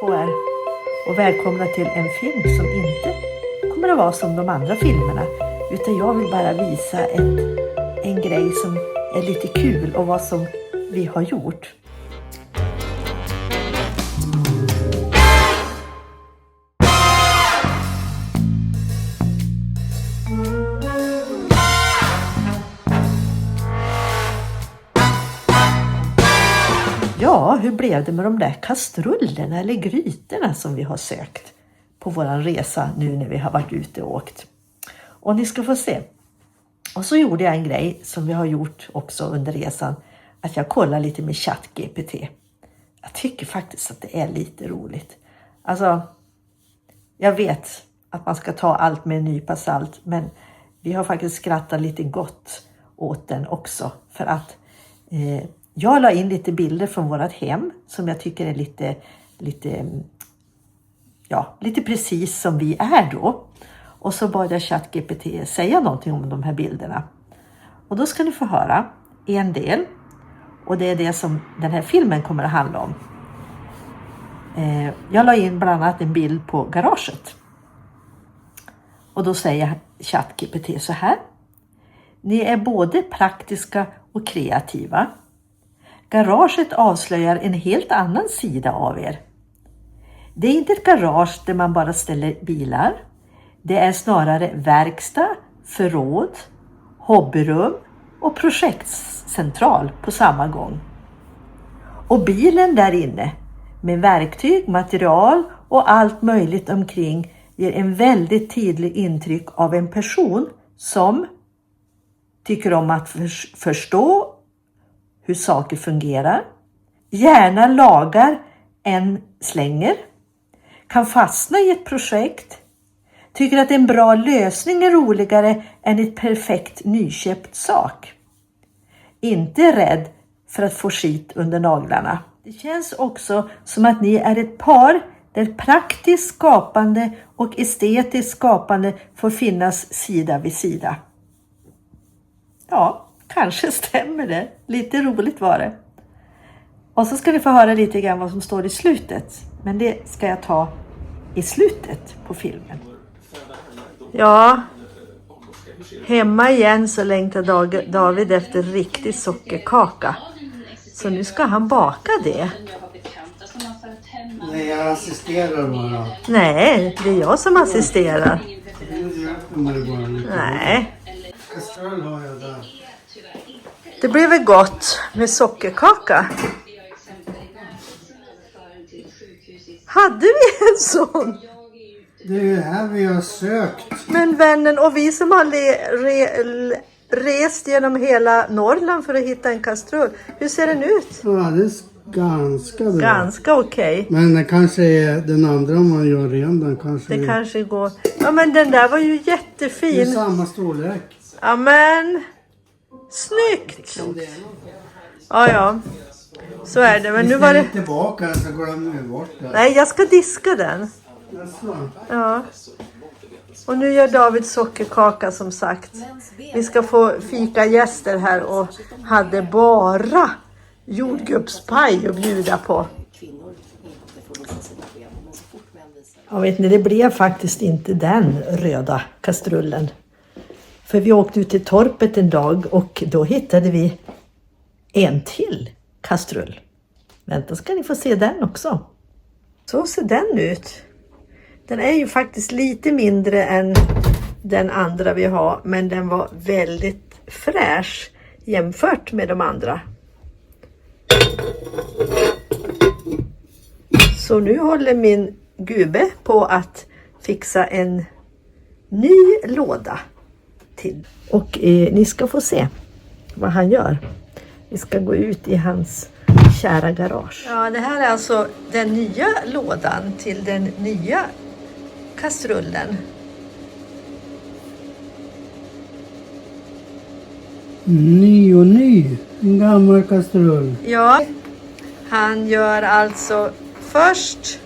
på er och välkomna till en film som inte kommer att vara som de andra filmerna, utan jag vill bara visa en grej som är lite kul och vad som vi har gjort. Ja, hur blev det med de där kastrullerna eller grytorna som vi har sökt på våran resa nu när vi har varit ute och åkt? Och ni ska få se. Och så gjorde jag en grej som vi har gjort också under resan. Att jag kollar lite med ChatGPT. Jag tycker faktiskt att det är lite roligt. Alltså, jag vet att man ska ta allt med en nypa salt. Men vi har faktiskt skrattat lite gott åt den också. För att jag la in lite bilder från vårat hem som jag tycker är lite precis som vi är då. Och så bad jag ChatGPT säga någonting om de här bilderna. Och då ska ni få höra en del. Och det är det som den här filmen kommer att handla om. Jag la in bland annat en bild på garaget. Och då säger ChatGPT så här. Ni är både praktiska och kreativa. Garaget avslöjar en helt annan sida av er. Det är inte ett garage där man bara ställer bilar. Det är snarare verkstad, förråd, hobbyrum och projektcentral på samma gång. Och bilen där inne med verktyg, material och allt möjligt omkring ger en väldigt tydlig intryck av en person som tycker om att förstå hur saker fungerar, gärna lagar än slänger, kan fastna i ett projekt, tycker att en bra lösning är roligare än ett perfekt nyköpt sak. Inte är rädd för att få skit under naglarna. Det känns också som att ni är ett par där praktiskt skapande och estetiskt skapande får finnas sida vid sida. Ja, kanske stämmer det. Lite roligt var det. Och så ska ni få höra lite grann vad som står i slutet. Men det ska jag ta i slutet på filmen. Ja, hemma igen så längtar David efter riktig sockerkaka. Så nu ska han baka det. Nej, jag assisterar bara. Nej, det är jag som assisterar. Nej. Kastrull har jag där. Det blev väl gott med sockerkaka. Hade vi en sån? Det är ju här vi har sökt. Men vännen, och vi som har rest genom hela Norrland för att hitta en kastrull. Hur ser den ut? Ja, det är ganska bra. Ganska okej. Men det kanske är den andra om man gör ren. Den kanske Det kanske går. Ja, men den där var ju det är jättefin. samma storlek. Ja, men snyggt. Ja. Så är det. Men nu var det... Tillbaka så glömmer vi bort det. Nej, jag ska diska den. Ja. Och nu gör David sockerkaka som sagt. Vi ska få fika gäster här och hade bara jordgubbspaj att bjuda på. Jag vet inte, det blev faktiskt inte den röda kastrullen. För vi åkte ut till torpet en dag och då hittade vi en till kastrull. Vänta, ska ni få se den också. Så ser den ut. Den är ju faktiskt lite mindre än den andra vi har. Men den var väldigt fräsch jämfört med de andra. Så nu håller min gubbe på att fixa en ny låda till. Och ni ska få se vad han gör. Vi ska gå ut i hans kära garage. Ja, det här är alltså den nya lådan till den nya kastrullen. Ny och ny. En gammal kastrull. Ja, han gör alltså först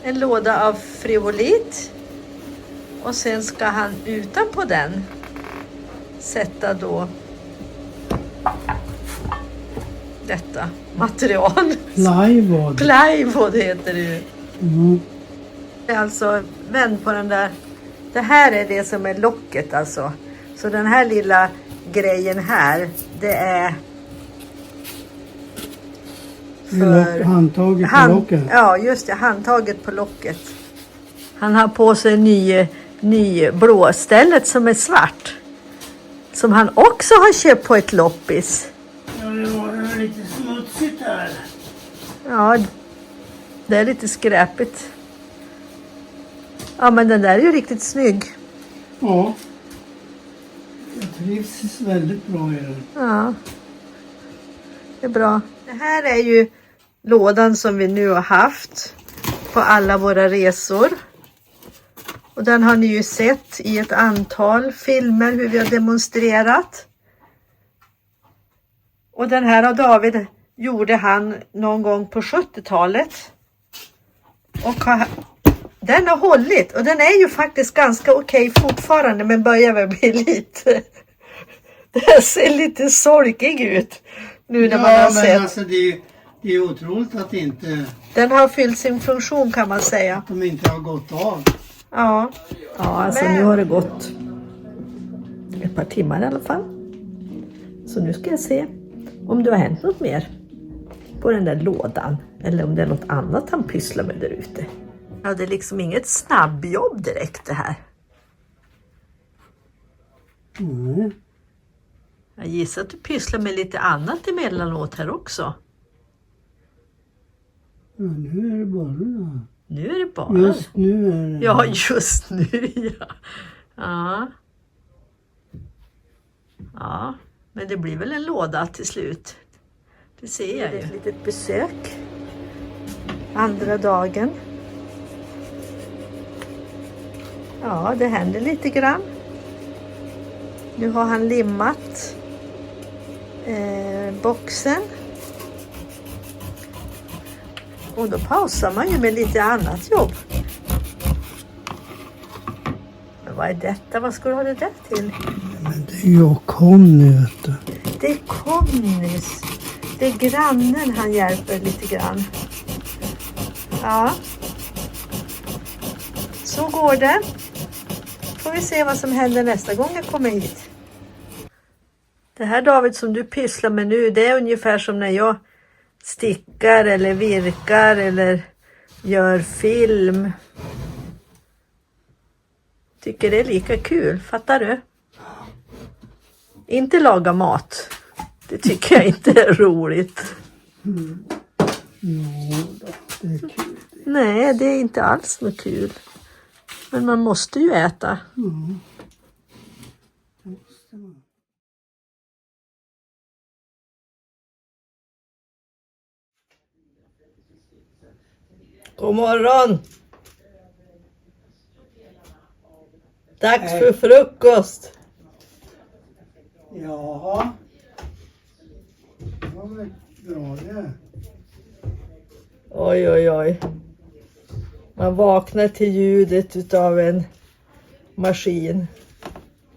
en låda av frivolit. Och sen ska han utanpå den sätta då detta material. Plywood. Plywood heter det ju. Mm. Alltså, vänd på den där. Det här är det som är locket alltså. Så den här lilla grejen här, det är för Handtaget på locket. Ja, just det. Handtaget på locket. Han har på sig ny blåstället som är svart. Som han också har köpt på ett loppis. Ja, det var lite smutsigt här. Ja, det är lite skräpigt. Ja, men den där är ju riktigt snygg. Ja. Jag trivs väldigt bra i den. Ja, det är bra. Det här är ju lådan som vi nu har haft på alla våra resor. Och den har ni ju sett i ett antal filmer hur vi har demonstrerat. Och den här av David gjorde han någon gång på 70-talet. Och den har hållit. Och den är ju faktiskt ganska okej fortfarande, men börjar väl bli lite... Den ser lite sorgig ut nu när man har sett. Alltså det är otroligt att inte... Den har fyllt sin funktion kan man säga. Att de inte har gått av. Ja. Ja, alltså nu har det gått ett par timmar i alla fall. Så nu ska jag se om det har hänt något mer på den där lådan. Eller om det är något annat han pysslar med där ute. Ja, det är liksom inget snabbjobb direkt det här. Mm. Jag gissar att du pysslar med lite annat emellanåt här också. Ja, nu är det bara. Nu är det bara. Just nu är det. Ja, just nu ja. Ja. Ja, men det blir väl en låda till slut. Det ser jag ju. Ett litet besök. Andra dagen. Ja, det händer lite grann. Nu har han limmat boxen. Och då pausar man ju med lite annat jobb. Men vad är detta? Vad ska du ha det där till? Men det är ju Conny, vet du. Det är Connys. Det är grannen han hjälper lite grann. Ja. Så går det. Får vi se vad som händer nästa gång jag kommer hit. Det här David som du pysslar med nu, det är ungefär som när jag stickar eller virkar eller gör film. Tycker det är lika kul, fattar du? Inte laga mat. Det tycker jag inte är roligt. Mm. Jo, det är kul. Nej, det är inte alls något kul. Men man måste ju äta. Mm. God morgon! Dags för frukost. Ja. Det var väl bra det. Oj, oj, oj. Man vaknar till ljudet utav en maskin.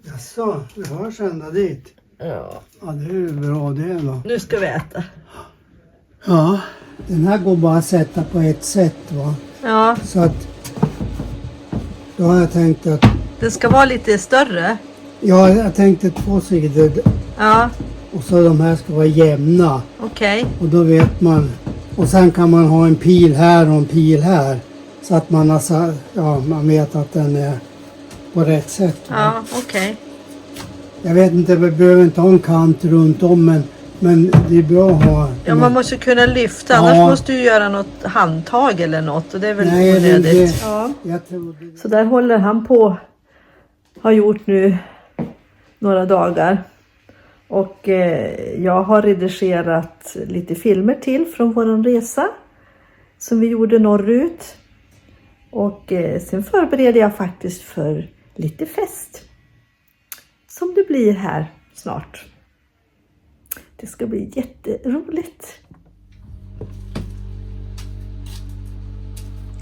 Jaså, det hörs ända dit. Ja. Ja, det är ju bra det då. Nu ska vi äta. Ja, den här går bara att sätta på ett sätt va. Ja, Så att då har jag tänkt att, den ska vara lite större. ja jag tänkte 2 sidor Ja, och så de här ska vara jämna. okej. Och då vet man, och sen kan man ha en pil här och en pil här. Så att man alltså, ja man vet att den är på rätt sätt. Va? Ja, okej. Jag vet inte, vi behöver inte ha en kant runt om men det är bra att ha. Ja, man måste kunna lyfta. Ja. Annars måste du göra något handtag eller något. Och det är väl Nej, onödigt. Ja. Jag tror det. Så där håller han på. Har gjort nu några dagar. Och jag har redigerat lite filmer till från vår resa. Som vi gjorde norrut. Och sen förbereder jag faktiskt för lite fest. Som det blir här snart. Det ska bli jätteroligt.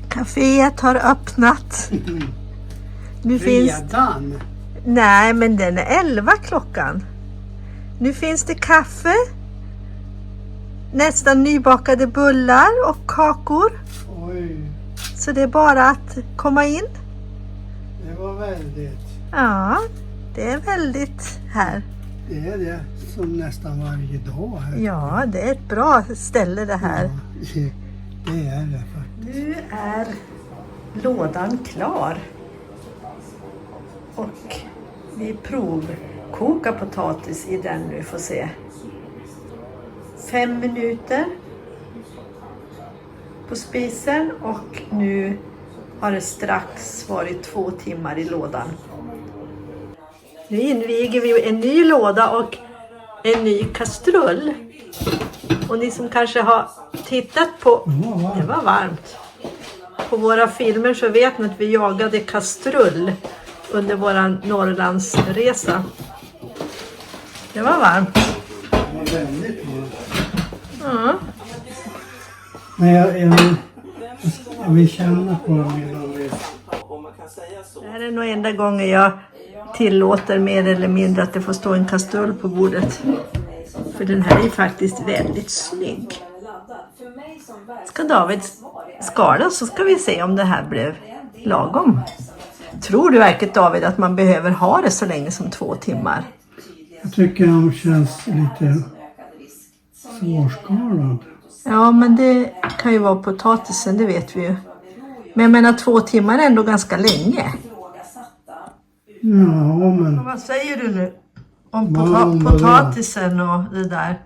Caféet har öppnat. Nu finns... Redan? Nej, men den är 11 klockan. Nu finns det kaffe. nästan nybakade bullar och kakor. Oj, Så det är bara att komma in. det var väldigt. Ja, det är väldigt här. Det är det som nästan varje dag här. Ja, det är ett bra ställe det här. Ja, det är det faktiskt. Nu är lådan klar. Och vi provkokar potatis i den nu, får se. 5 minuter på spisen och nu har det strax varit 2 timmar i lådan. Nu inviger vi en ny låda och en ny kastrull. Och ni som kanske har tittat på, det var varmt, på våra filmer så vet ni att vi jagade kastrull under våran Norrlandsresa. Det var varmt. Det var väldigt varmt. Ja. Men jag vill känna på dem innan vi... Det här är nog enda gången jag tillåter mer eller mindre att det får stå en kastrull på bordet. För den här är faktiskt väldigt snygg. Ska David skala så ska vi se om det här blev lagom. Tror du verkligen, David, att man behöver ha det så länge som 2 timmar? Jag tycker de känns lite svårskalad. Ja, men det kan ju vara potatisen, det vet vi ju. Men jag menar 2 timmar är ändå ganska länge. Ja, men... Vad säger du nu om Vad potatisen och det där?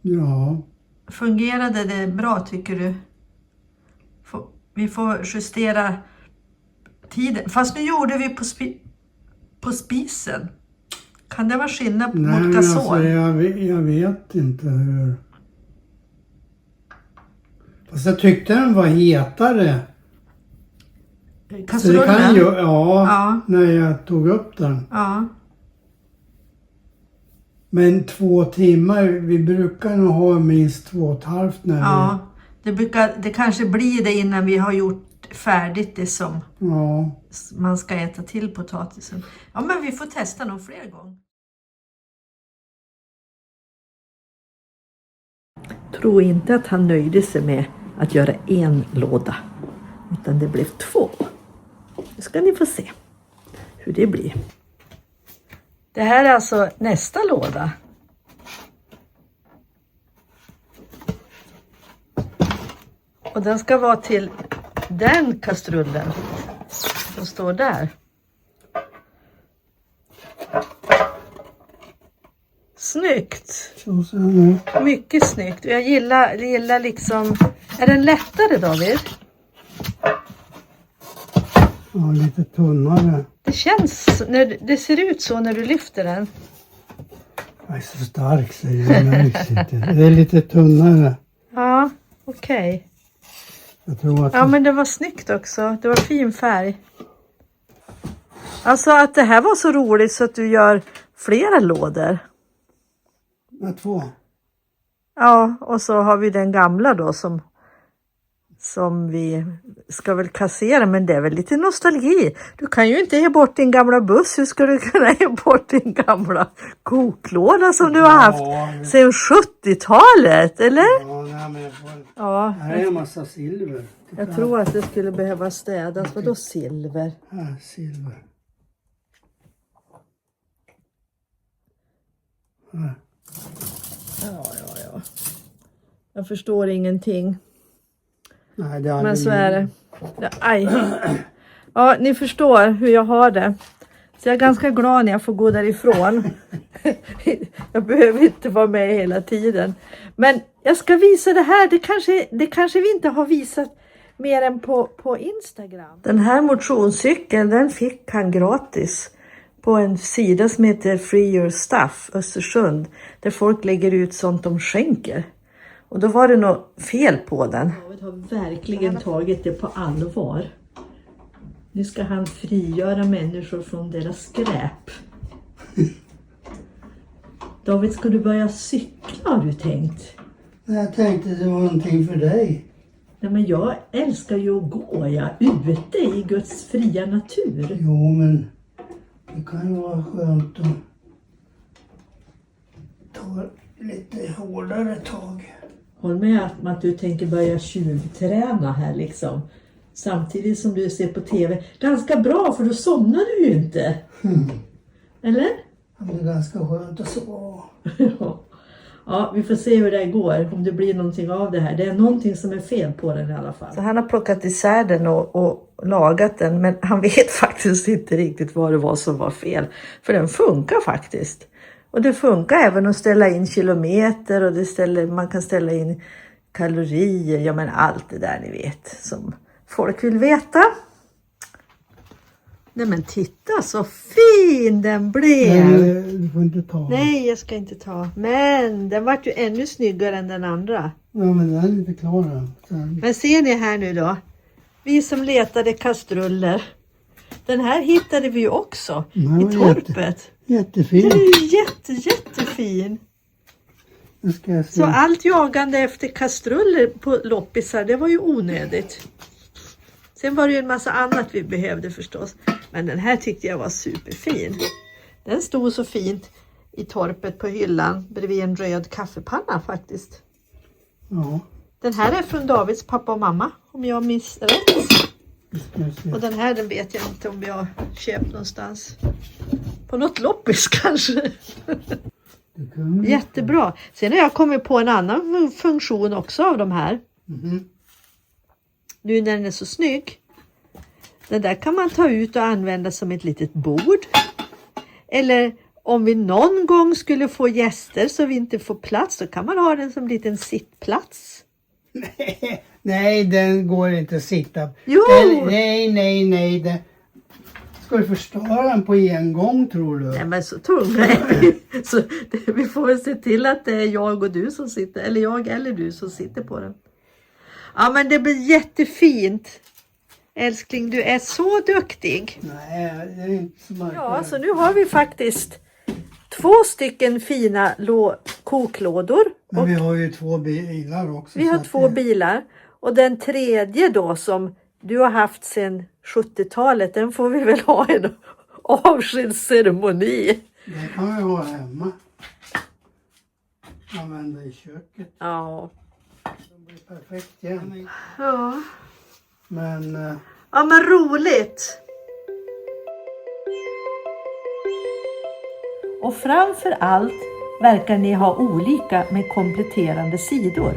Ja, Fungerade det bra, tycker du? Vi får justera tiden. Fast nu gjorde vi på spisen. Kan det vara skillnad nej, mot men gasol? alltså, jag vet inte hur... Fast jag tyckte den var hetare. Så det Kastrullen? kan ju, Ja. när jag tog upp den. Ja. Men 2 timmar, vi brukar nog ha minst 2,5 när Ja. Det kanske blir det innan vi har gjort färdigt det som Ja. man ska äta till potatisen. Ja, men vi får testa nog fler gånger. Tro inte att han nöjde sig med att göra 1 låda. Utan det blev 2. Nu ska ni få se hur det blir. Det här är alltså nästa låda. Och den ska vara till den kastrullen som står där. Snyggt! Så sen, Mycket snyggt. Jag gillar liksom... Är den lättare, David? ja, lite tunnare. Det känns... Det ser ut så när du lyfter den. Jag är så stark så det märks inte. Det är lite tunnare. Ja, okej. Jag tror att... Ja, men det var snyggt också. Det var fin färg. Alltså att det här var så roligt så att du gör flera lådor. Ja, 2. Ja, och så har vi den gamla då som vi ska väl kassera, men det är väl lite nostalgi. Du kan ju inte ge bort din gamla buss. Hur ska du kunna ge bort din gamla koklåda som du har haft sedan 70-talet, eller? Ja, nej, men jag får... Ja, Här är en massa silver. jag tror att det skulle behöva städas. Vadå silver? Här, silver. Här. Ja. Jag förstår ingenting. Nej, det är Men så är det. Aj. Ja, ni förstår hur jag har det. Så jag är ganska glad när jag får gå därifrån. Jag behöver inte vara med hela tiden. Men jag ska visa det här. Det kanske vi inte har visat mer än på Instagram. Den här motionscykeln, den fick han gratis på en sida som heter Free Your Stuff Östersund. Där folk lägger ut sånt de skänker. Och då var det något fel på den. David har verkligen tagit det på allvar. Nu ska han frigöra människor från deras skräp. David, ska du börja cykla, har du tänkt? Jag tänkte det var någonting för dig. Nej, men jag älskar ju att gå, ute i Guds fria natur. Jo, men det kan ju vara skönt att ta lite hårdare tag. Håll med att du tänker börja tjuvträna här liksom. Samtidigt som du ser på tv. Ganska bra, för då somnar du ju inte. Eller? Det är ganska skönt att sova. Ja, vi får se hur det går. Om det blir någonting av det här. Det är någonting som är fel på den i alla fall. Så han har plockat isär den och lagat den. Men han vet faktiskt inte riktigt vad det var som var fel. För den funkar faktiskt. Och det funkar även att ställa in kilometer. Och man kan ställa in kalorier. Ja, men allt det där ni vet som folk vill veta. Nej men titta så fin den blev. Nej, du får inte ta. Nej, jag ska inte ta. Men den vart ju ännu snyggare än den andra. Ja, men den är inte klar än. Men ser ni här nu då? Vi som letade kastruller. Den här hittade vi ju också i torpet. Jättefin. Den är ju jättefin. Nu ska jag se. Så allt jagande efter kastruller på loppisar, det var ju onödigt. Sen var det ju en massa annat vi behövde förstås. Men den här tyckte jag var superfin. Den stod så fint i torpet på hyllan bredvid en röd kaffepanna faktiskt. Ja. Den här är från Davids pappa och mamma, om jag minns rätt. Och den här, den vet jag inte om jag har köpt någonstans. På något loppis kanske. Jättebra. Sen har jag kommit på en annan funktion också av de här. Nu när den är så snygg. Den där kan man ta ut och använda som ett litet bord. Eller om vi någon gång skulle få gäster så vi inte får plats, så kan man ha den som en liten sittplats. Nej, den går inte att sitta. Jo! Nej. Ska du förstöra den på en gång, tror du? Nej, men så tunga är vi. Så vi får väl se till att det är jag och du som sitter. Eller jag eller du som sitter på den. Ja, men det blir jättefint. Älskling, du är så duktig. Nej, det är inte så märkligt. Ja, så nu har vi faktiskt 2 stycken fina koklådor. Men vi har ju 2 bilar också. Vi har 2 bilar. Och den tredje då som du har haft sedan 70-talet, den får vi väl ha en avskedsceremoni. Det kan vi ha hemma. Använda i köket. Ja. Det blir perfekt igen. Ja. Men... Ja, men roligt. Och framför allt verkar ni ha olika med kompletterande sidor.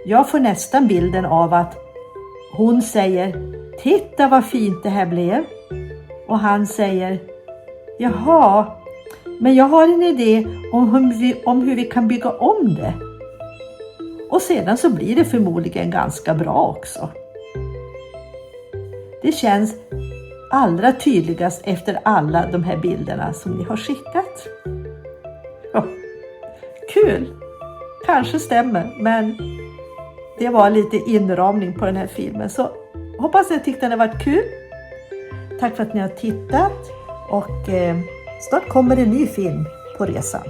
Jag får nästan bilden av att hon säger, titta vad fint det här blev. Och han säger, jaha, men jag har en idé om hur vi kan bygga om det. Och sedan så blir det förmodligen ganska bra också. Det känns allra tydligast efter alla de här bilderna som ni har skickat. Ja, kul! Kanske stämmer, men det var lite inramning på den här filmen. Så hoppas jag tyckte den har varit kul. Tack för att ni har tittat och snart kommer en ny film på resan.